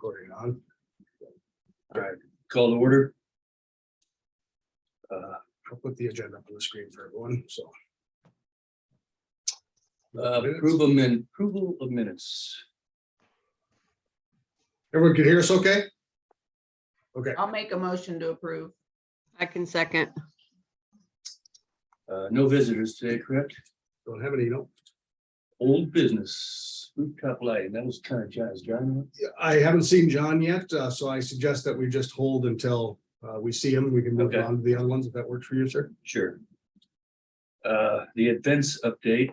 Recording on. All right, call to order. I'll put the agenda up on the screen for everyone, so. Approval of minutes. Everyone can hear us okay? Okay, I'll make a motion to approve. I can second. No visitors today, correct? don't have any, no. Old business, rooftop lighting, that was kind of John. I haven't seen John yet, so I suggest that we just hold until we see him. We can move Okay. on to the other ones if that works for you, sir. Sure. The events update.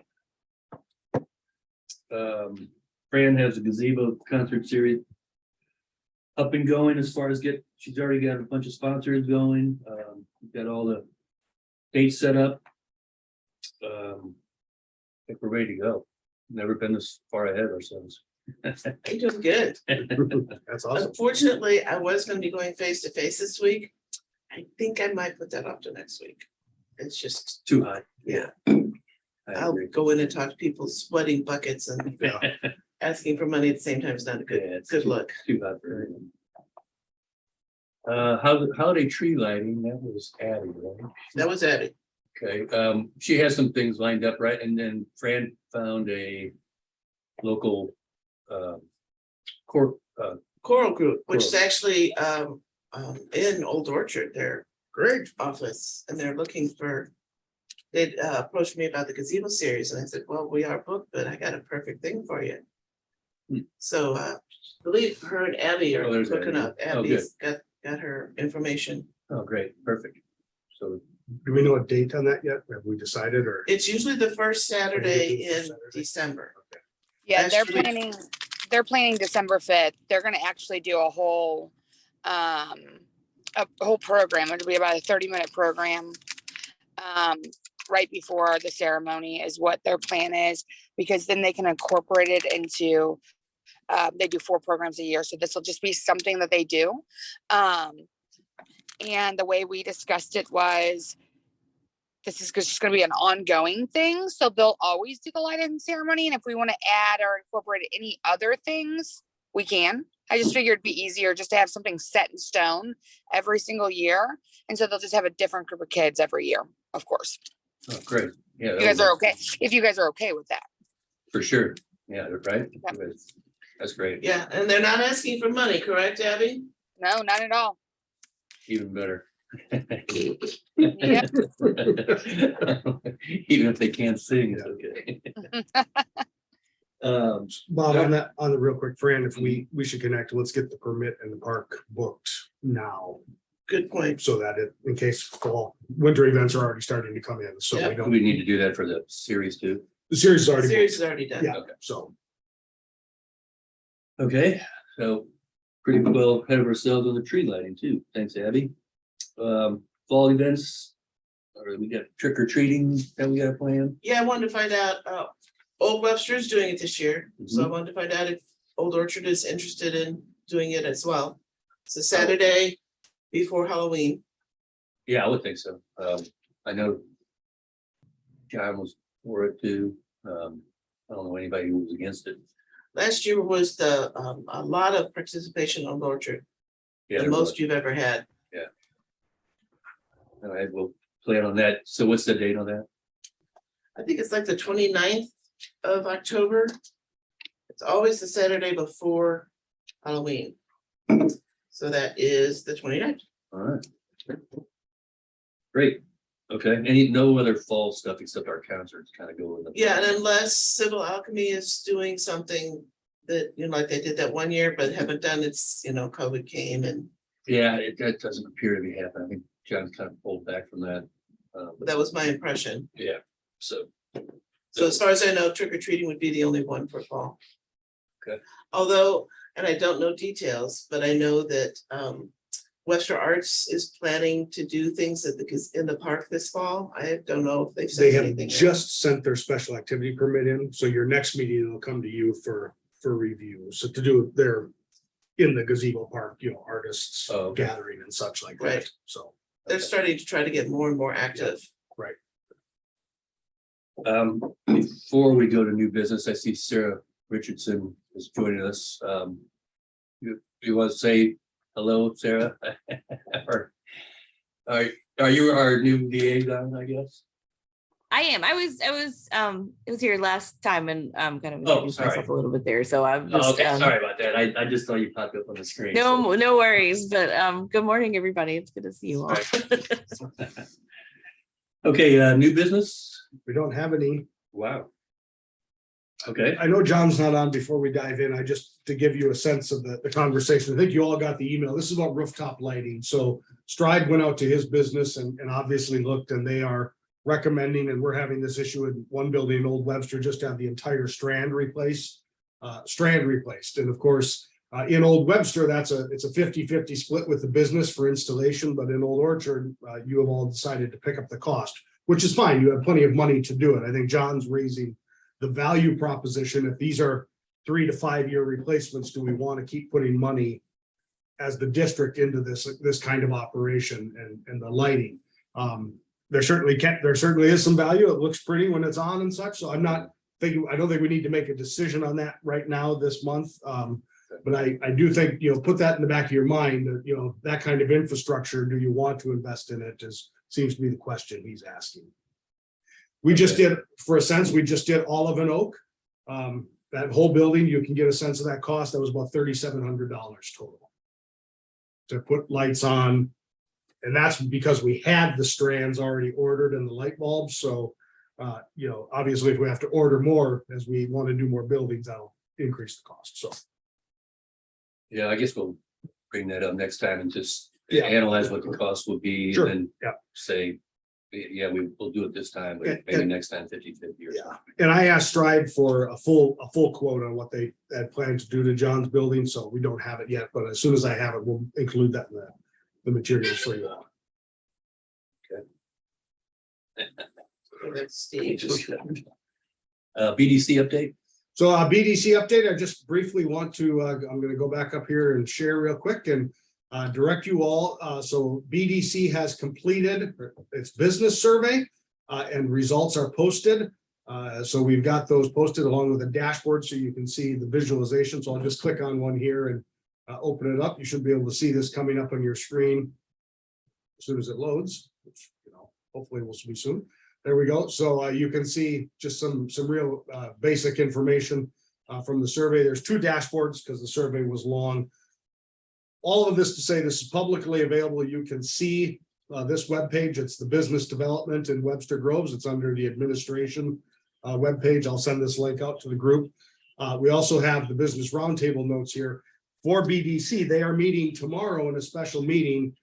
Fran has a gazebo concert series up and going as far as she's already got a bunch of sponsors going. We've got all the dates set up. I think we're ready to go. Never been this far ahead of ourselves. You're doing good. That's awesome. Unfortunately, I was gonna be going face to face this week. I think I might put that off to next week. It's just, Too high. yeah, I I'll agree. go in and talk to people sweating buckets and Yeah. asking for money at the same time is not a Yeah, good, it's good look. Too hot for everything. Holiday tree lighting, that was added, right? That was added. Okay, she has some things lined up, right? And then Fran found a local Coral Group, which is Coral. actually in Old Orchard, their Great. office, and they're looking for. They approached me about the gazebo series, and I said, well, we are booked, but I got a perfect thing for you. Hmm. So I believe her and Abby Oh, are there's hooking Abby. up. Oh, Abby's got her information. Oh, great, perfect. So, Do we know a date on that yet? Have we decided or? It's usually the first Saturday in Saturday. December. Yeah, That's they're really- planning December 5th. They're gonna actually do a whole program. It'll be about a 30-minute program. Right before the ceremony is what their plan is, because then they can incorporate it into they do 4 programs a year. So this will just be something that they do. And the way we discussed it was this is just going to be an ongoing thing. So they'll always do the lighting ceremony. And if we want to add or incorporate any other things, we can. I just figured it'd be easier just to have something set in stone every single year. And so they'll just have a different group of kids every year, of course. oh, great, yeah. You guys are okay. If you guys are okay with that. For sure, yeah, right, Yeah. that's great, Yeah, and they're not asking for money, correct, Abby? No, not at all. even better. Yeah. Even if they can't sing, it's okay. Bob, on the real quick, Fran, if we should connect, let's get the permit and the park booked now. Good point. So that in case winter events are already starting to come in, so Yeah. we Do don't, we need to do that for the series too? the series is The already, series is already done. yeah, Okay. so. Okay, so pretty well ahead of ourselves on the tree lighting too. Thanks, Abby. Fall events, or we got trick or treating that we got planned. Yeah, I wanted to find out, Old Webster's doing it this year, so I Mhm. wanted to find out if Old Orchard is interested in doing it as well. It's a Saturday before Halloween. Yeah, I would think so. I know John was for it too. I don't know anybody who was against it. Last year was a lot of participation on Old Orchard, Yeah, the there most was. you've ever had. All right, we'll plan on that. So what's the date on that? I think it's like the 29th of October. It's always the Saturday before Halloween. So that is the 29th. All right. Great. Okay, no other fall stuff except our concerts kind of go in the. Yeah, and unless Civil Alchemy is doing something that, like they did that one year, but haven't done, it's, COVID came and Yeah, that doesn't appear to be happening. I think John kind of pulled back from that. that was my impression. Yeah, so. So as far as I know, trick or treating would be the only one for fall. Okay. Although, and I don't know details, but I know that Webster Arts is planning to do things in the park this fall. I don't know if they've They said have anything. yet. just sent their special activity permit in, so your next meeting will come to you for review. So to do their in the gazebo park, artists Oh, okay. gathering and such like that. Right. So They're starting to try to get more and more active. Before we go to new business, I see Sarah Richardson is joining us. you want to say hello, Sarah? Or are you our new liaison, I guess? I am. I was here last time and kind of Oh, introduced sorry. myself a little bit there. So I'm Oh, just okay, sorry about that. I just saw you pop up on the screen. so- no worries. But good morning, everybody. It's good to see you all. Okay, new business? We don't have any. Wow. Okay, I know John's not on before we dive in. I just to give you a sense of the conversation. I think you all got the email. This is about rooftop lighting. So Stride went out to his business and obviously looked, and they are recommending, and we're having this issue in one building in Old Webster, just to have the entire strand replaced. And of course, in Old Webster, it's a 50-50 split with the business for installation, but in Old Orchard, you have all decided to pick up the cost, which is fine. You have plenty of money to do it. I think John's raising the value proposition. If these are 3 to 5 year replacements, do we want to keep putting money as the district into this kind of operation and the lighting? There certainly is some value. It looks pretty when it's on and such. So I don't think we need to make a decision on that right now this month. But I do think, put that in the back of your mind that, that kind of infrastructure, do you want to invest in it, seems to be the question he's asking. We just did, for a sense, we just did Olive & Oak. That whole building, you can get a sense of that cost. That was about $3,700 total to put lights on. And that's because we had the strands already ordered and the light bulbs. So, obviously if we have to order more as we want to do more buildings, that'll increase the cost. So. yeah, I guess we'll bring that up next time and just Yeah. analyze what the cost would be Sure. and Yeah. say, yeah, we'll do it this time, but And- maybe and- next time 50-50 or Yeah, something. and I asked Stride for a full quote on what they had planned to do to John's building, so we don't have it yet, but as soon as I have it, we'll include that in the materials for you all. That's Steve. BDC update? So BDC update, I just briefly want to, I'm gonna go back up here and share real quick and direct you all. So BDC has completed its business survey and results are posted. So we've got those posted along with a dashboard so you can see the visualization. So I'll just click on one here and open it up. You should be able to see this coming up on your screen as soon as it loads, which hopefully will be soon. There we go. So you can see just some real basic information from the survey. There's 2 dashboards because the survey was long. All of this to say this is publicly available. You can see this webpage. It's the business development in Webster Groves. It's under the administration webpage. I'll send this link out to the group. We also have the business roundtable notes here for BDC. They are meeting tomorrow in a special meeting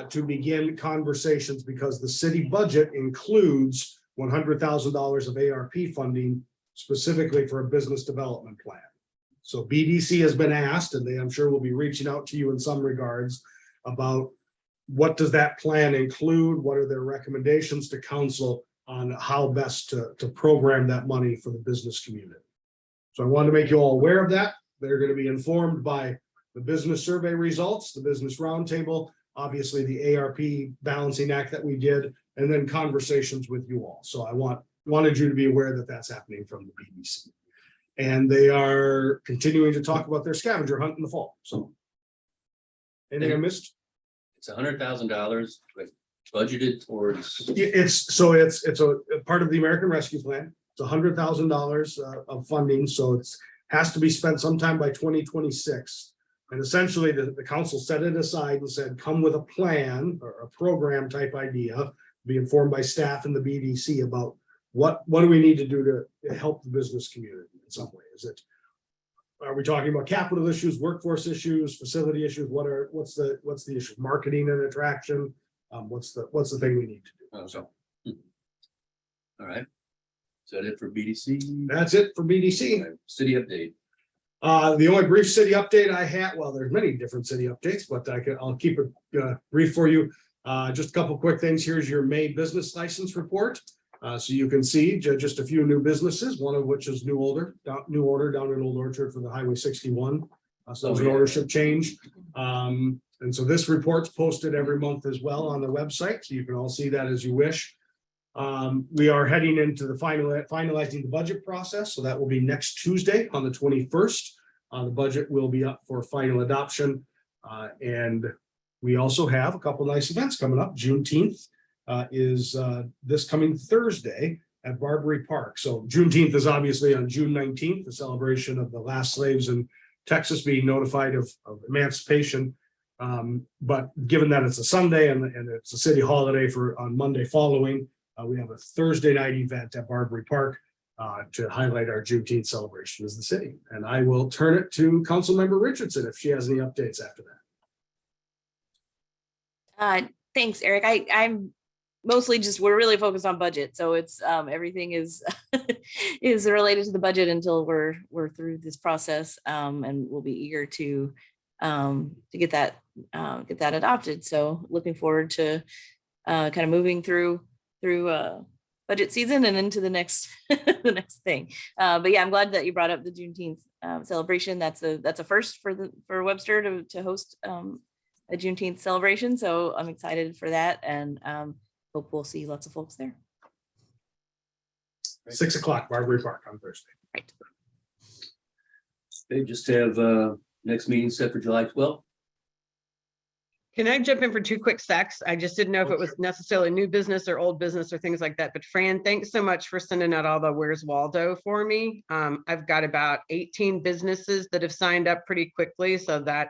to begin conversations because the city budget includes $100,000 of ARP funding specifically for a business development plan. So BDC has been asked, and they, I'm sure, will be reaching out to you in some regards about what does that plan include? What are their recommendations to council on how best to program that money for the business community? So I wanted to make you all aware of that. They're going to be informed by the business survey results, the business roundtable, obviously the ARP balancing act that we did, and then conversations with you all. So I wanted you to be aware that that's happening from the BDC. And they are continuing to talk about their scavenger hunt in the fall. So anything I missed? It's $100,000 budgeted towards. It's a part of the American Rescue Plan. It's $100,000 of funding. So it's has to be spent sometime by 2026. And essentially the council set it aside and said, come with a plan or a program type idea, be informed by staff in the BDC about what do we need to do to help the business community in some way? Are we talking about capital issues, workforce issues, facility issues? What's the issue? Marketing and attraction? What's the thing we need to do? Oh, so. All right. Is that it for BDC? That's it for BDC. City update. The only brief city update I had, well, there's many different city updates, but I'll keep it brief for you. Just a couple quick things. Here's your May business license report. So you can see just a few new businesses, one of which is New Order down in Old Orchard for the Highway 61. So that was an ownership change. And so this report's posted every month as well on the website. So you can all see that as you wish. We are heading into the finalizing the budget process. So that will be next Tuesday on the 21st. The budget will be up for final adoption. And we also have a couple nice events coming up. Juneteenth is this coming Thursday at Barbary Park. So Juneteenth is obviously on June 19th, the celebration of the last slaves in Texas being notified of emancipation. But given that it's a Sunday and it's a city holiday on Monday following, we have a Thursday night event at Barbary Park to highlight our Juneteenth celebration as the city. And I will turn it to Councilmember Richardson if she has any updates after that. Thanks, Eric. I'm mostly just, we're really focused on budget. So it's everything is is related to the budget until we're through this process. And we'll be eager to get that adopted. So looking forward to kind of moving through budget season and into the next the next thing. But yeah, I'm glad that you brought up the Juneteenth celebration. That's a first for Webster to host a Juneteenth celebration. So I'm excited for that, and hope we'll see lots of folks there. 6 o'clock, Barbary Park on Thursday. Right. They just have next meeting set for July 12th. Can I jump in for 2 quick secs? I just didn't know if it was necessarily new business or old business or things like that. But Fran, thanks so much for sending out all the Where's Waldo for me. I've got about 18 businesses that have signed up pretty quickly. So I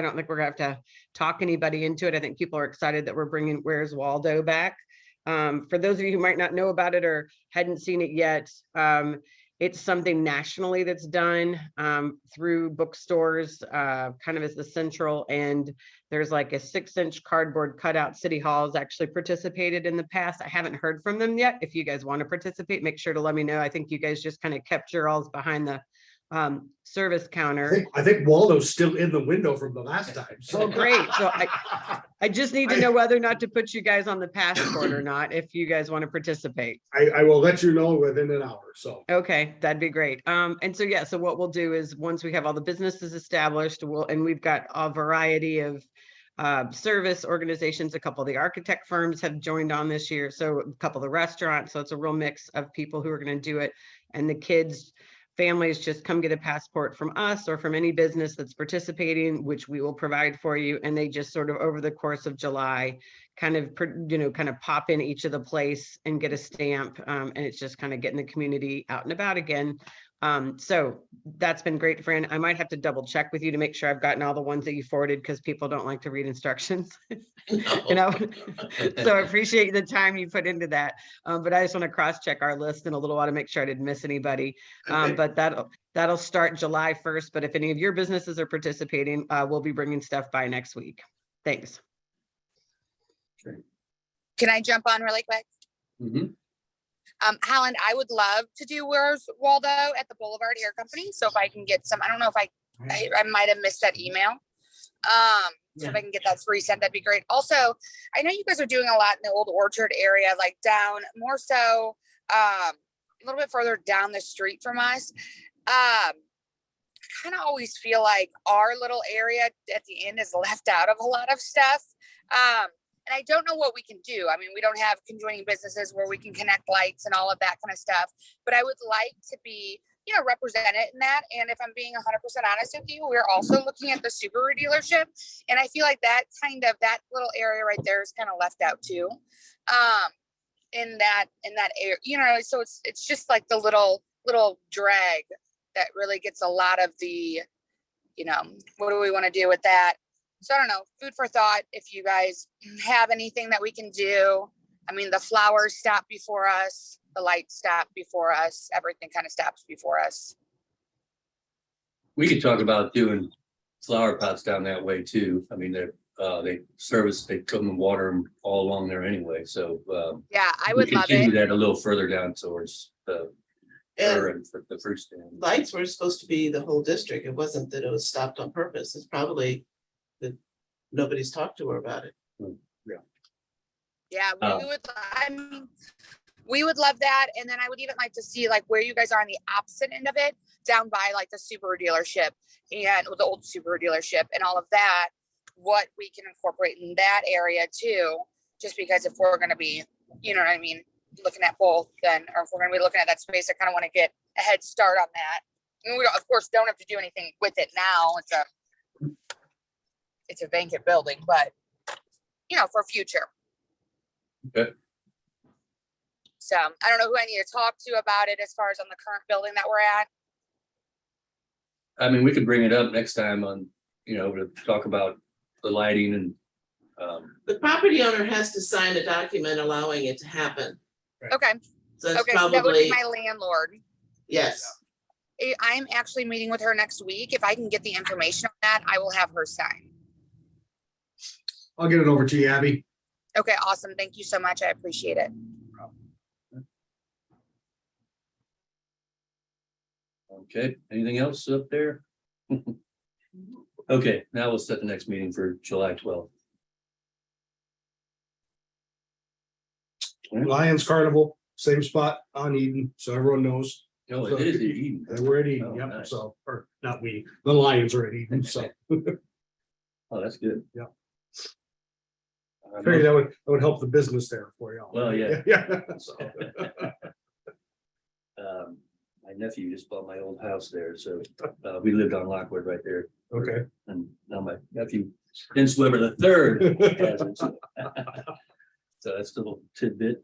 don't think we're gonna have to talk anybody into it. I think people are excited that we're bringing Where's Waldo back. For those of you who might not know about it or hadn't seen it yet, it's something nationally that's done through bookstores, kind of as the central, and there's like a 6-inch cardboard cutout. City Hall has actually participated in the past. I haven't heard from them yet. If you guys want to participate, make sure to let me know. I think you guys just kind of kept your alls behind the service counter. I think Waldo's still in the window from the last time. Oh, great. So I just need to know whether or not to put you guys on the passport or not, if you guys want to participate. I will let you know within an hour. So Okay, that'd be great. And so, yeah, so what we'll do is once we have all the businesses established, and we've got a variety of service organizations, a couple of the architect firms have joined on this year. So a couple of the restaurants. So it's a real mix of people who are going to do it. And the kids, families just come get a passport from us or from any business that's participating, which we will provide for you. And they just sort of over the course of July, kind of pop in each of the place and get a stamp. And it's just kind of getting the community out and about again. So that's been great, Fran. I might have to double check with you to make sure I've gotten all the ones that you forwarded, because people don't like to read instructions. You know, so I appreciate the time you put into that. But I just want to cross check our list in a little while to make sure I didn't miss anybody. But that'll start July 1st. But if any of your businesses are participating, we'll be bringing stuff by next week. Thanks. Can I jump on really quick? Mm-hmm. Holland, I would love to do Where's Waldo at the Boulevard Hair Company. So if I can get some, I don't know if I might have missed that email. So if I can get that resent, that'd be great. Also, I know you guys are doing a lot in the Old Orchard area, like down more so a little bit further down the street from us. I kind of always feel like our little area at the end is left out of a lot of stuff. And I don't know what we can do. I mean, we don't have conjoining businesses where we can connect lights and all of that kind of stuff. But I would like to be, represented in that. And if I'm being 100% honest with you, we're also looking at the Subaru dealership. And I feel like that little area right there is kind of left out too. In that area, so it's just like the little drag that really gets a lot of the, what do we want to do with that? So I don't know, food for thought. If you guys have anything that we can do, I mean, the flowers stop before us, the lights stop before us, everything kind of stops before us. We could talk about doing flower pots down that way too. I mean, they come and water them all along there anyway. So yeah, I would love continue it. that a little further down towards the fruit stand. Lights were supposed to be the whole district. It wasn't that it was stopped on purpose. It's probably that nobody's talked to her about it. Yeah, we would love that. And then I would even like to see like where you guys are on the opposite end of it, down by like the Subaru dealership and the old Subaru dealership and all of that, what we can incorporate in that area too, just because if we're going to be, looking at both, then, or if we're going to be looking at that space, I kind of want to get a head start on that. And we, of course, don't have to do anything with it now. it's a vacant building, but for future. Okay. So I don't know who I need to talk to about it as far as on the current building that we're at. I mean, we could bring it up next time on, to talk about the lighting and, The property owner has to sign a document allowing it to happen. Okay, So it's okay, so that would be probably, my landlord. yes, I'm actually meeting with her next week. If I can get the information on that, I will have her sign. I'll get it over to you, Abby. Okay, awesome. Thank you so much. I appreciate it. okay, anything else up there? Okay, now we'll set the next meeting for July 12th. Lions Carnival, same spot on Eden, so everyone knows. No, it is Eden. We're at Eden, Oh, yep, nice. so, or not we, the Lions are at Eden, so. Oh, that's good. Yeah. Uh, Figured that would help the business there for you all. Well, yeah. Yeah. So, My nephew just bought my old house there, so we lived on Lockwood right there. okay. And now my nephew, Vince Weber the third. has it. So that's a little tidbit.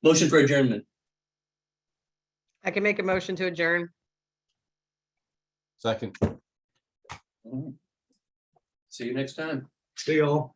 Motion for adjournment. I can make a motion to adjourn. Second. See you next time. See y'all.